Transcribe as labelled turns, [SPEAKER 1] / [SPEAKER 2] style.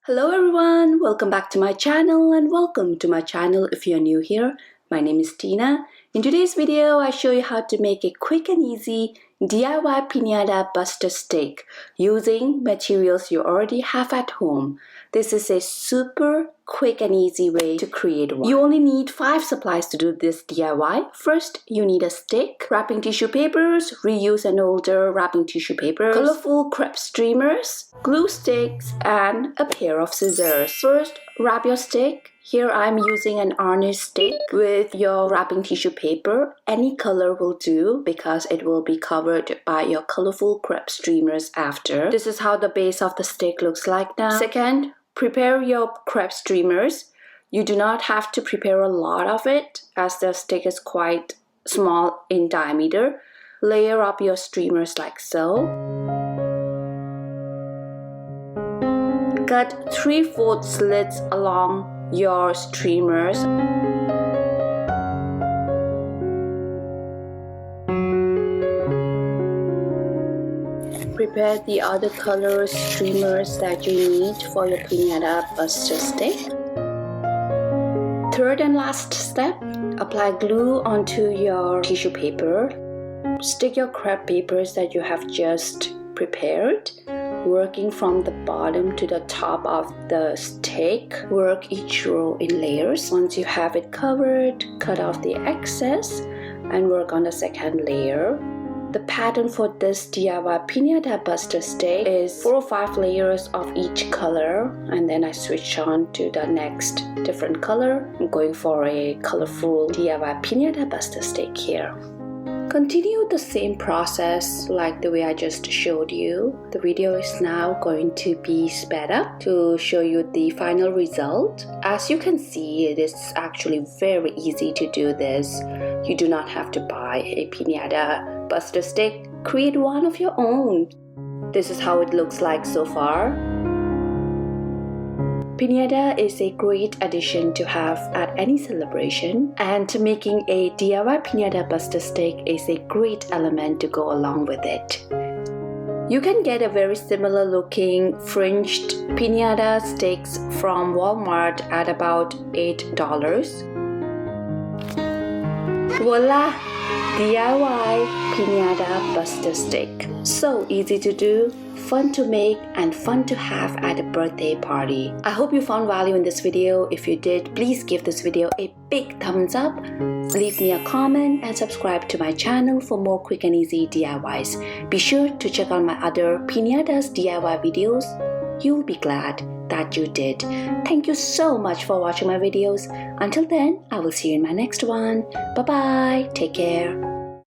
[SPEAKER 1] Hello everyone, welcome back to my channel and welcome to my channel if you're new here. My name is Tina. In today's video, I show you how to make a quick and easy DIY piñata buster stick using materials you already have at home. This is a super quick and easy way to create one. You only need 5 supplies to do this DIY. First, you need a stick, wrapping tissue papers, reuse an older wrapping tissue paper, colorful crepe streamers, glue sticks, and a pair of scissors. First, wrap your stick. Here I'm using an orange stick with your wrapping tissue paper. Any color will do because it will be covered by your colorful crepe streamers after. This is how the base of the stick looks like now. Second, prepare your crepe streamers. You do not have to prepare a lot of it as the stick is quite small in diameter. Layer up your streamers like so. Cut 3/4 slits along your streamers. Prepare the other color streamers that you need for your piñata buster stick. Third and last step, apply glue onto your tissue paper. Stick your crepe papers that you have just prepared, working from the bottom to the top of the stick. Work each row in layers. Once you have it covered, cut off the excess and work on the second layer. The pattern for this DIY piñata buster stick is 4 or 5 layers of each color, and then I switch on to the next different color. I'm going for a colorful DIY piñata buster stick here. Continue the same process like the way I just showed you. The video is now going to be sped up to show you the final result. As you can see, it is actually very easy to do this. You do not have to buy a piñata buster stick. Create one of your own. This is how it looks like so far. Piñata is a great addition to have at any celebration, and making a DIY piñata buster stick is a great element to go along with it. You can get a very similar looking fringed piñata sticks from Walmart at about $8. Voila! DIY piñata buster stick. So easy to do, fun to make, and fun to have at a birthday party. I hope you found value in this video. If you did, please give this video a big thumbs up, leave me a comment, and subscribe to my channel for more quick and easy DIYs. Be sure to check out my other piñatas DIY videos. You'll be glad that you did. Thank you so much for watching my videos. Until then, I will see you in my next one. Bye bye. Take care.